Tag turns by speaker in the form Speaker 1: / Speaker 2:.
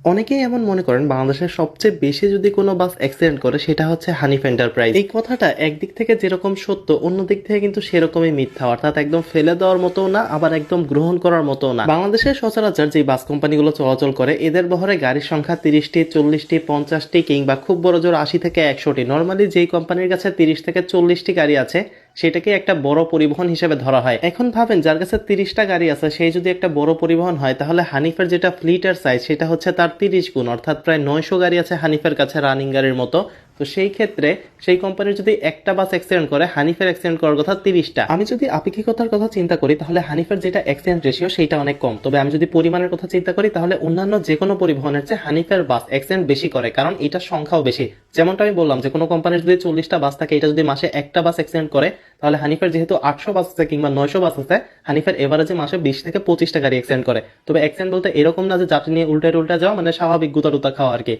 Speaker 1: অনেকেই এমন মনে করেন বাংলাদেশের সবচেয়ে বেশি যদি কোনো বাস অ্যাক্সিডেন্ট করে সেটা হচ্ছে হানিফ এন্টারপ্রাইজ। এই কথাটা একদিক থেকে যেরকম সত্য, অন্য দিক থেকে কিন্তু সেরকমই মিথ্যা। অর্থাৎ একদম ফেলে দেওয়ার মতো না, আবার একদম গ্রহণ করার মতো না। বাংলাদেশের সচরাচর যে বাস কোম্পানিগুলো চলাচল করে এদের বহরে গাড়ির সংখ্যা 30টি, 40টি, 50টি কিংবা খুব বড় জোর 80 থেকে 100টি। নর্মালি যেই কোম্পানির কাছে 30 থেকে 40টি গাড়ি আছে সেটাকে একটা বড় পরিবহন হিসেবে ধরা হয়। এখন ভাবেন যার কাছে 30টা গাড়ি আছে সেই যদি একটা বড় পরিবহন হয়, তাহলে হানিফের যেটা ফ্লিটের সাইজ সেটা হচ্ছে তার 30 গুণ, অর্থাৎ প্রায় 900 গাড়ি আছে হানিফের কাছে রানিং গাড়ির মতো। তো সেই ক্ষেত্রে সেই কোম্পানির যদি একটা বাস অ্যাক্সিডেন্ট করে, হানিফের অ্যাক্সিডেন্ট করার কথা 30টা। আমি যদি আপেক্ষিকতার কথা চিন্তা করি তাহলে হানিফের যেটা অ্যাক্সিডেন্ট রেশিও সেটা অনেক কম। তবে আমি যদি পরিমাণের কথা চিন্তা করি তাহলে অন্যান্য যে কোনো পরিবহনের চেয়ে হানিফের বাস অ্যাক্সিডেন্ট বেশি করে, কারণ এটার সংখ্যাও বেশি। যেমনটা আমি বললাম যে কোনো কোম্পানির যদি 40টা বাস থাকে, এটা যদি মাসে একটা বাস অ্যাক্সিডেন্ট করে, তাহলে হানিফের যেহেতু 800 বাস আছে কিংবা 900 বাস আছে, হানিফের এভারেজে মাসে 20 থেকে 25টা গাড়ি অ্যাক্সিডেন্ট করে। তবে অ্যাক্সিডেন্ট বলতে এরকম না যে যাত্রী নিয়ে উল্টা যাওয়া, মানে স্বাভাবিক গুতা টুতা খাওয়া আর কি।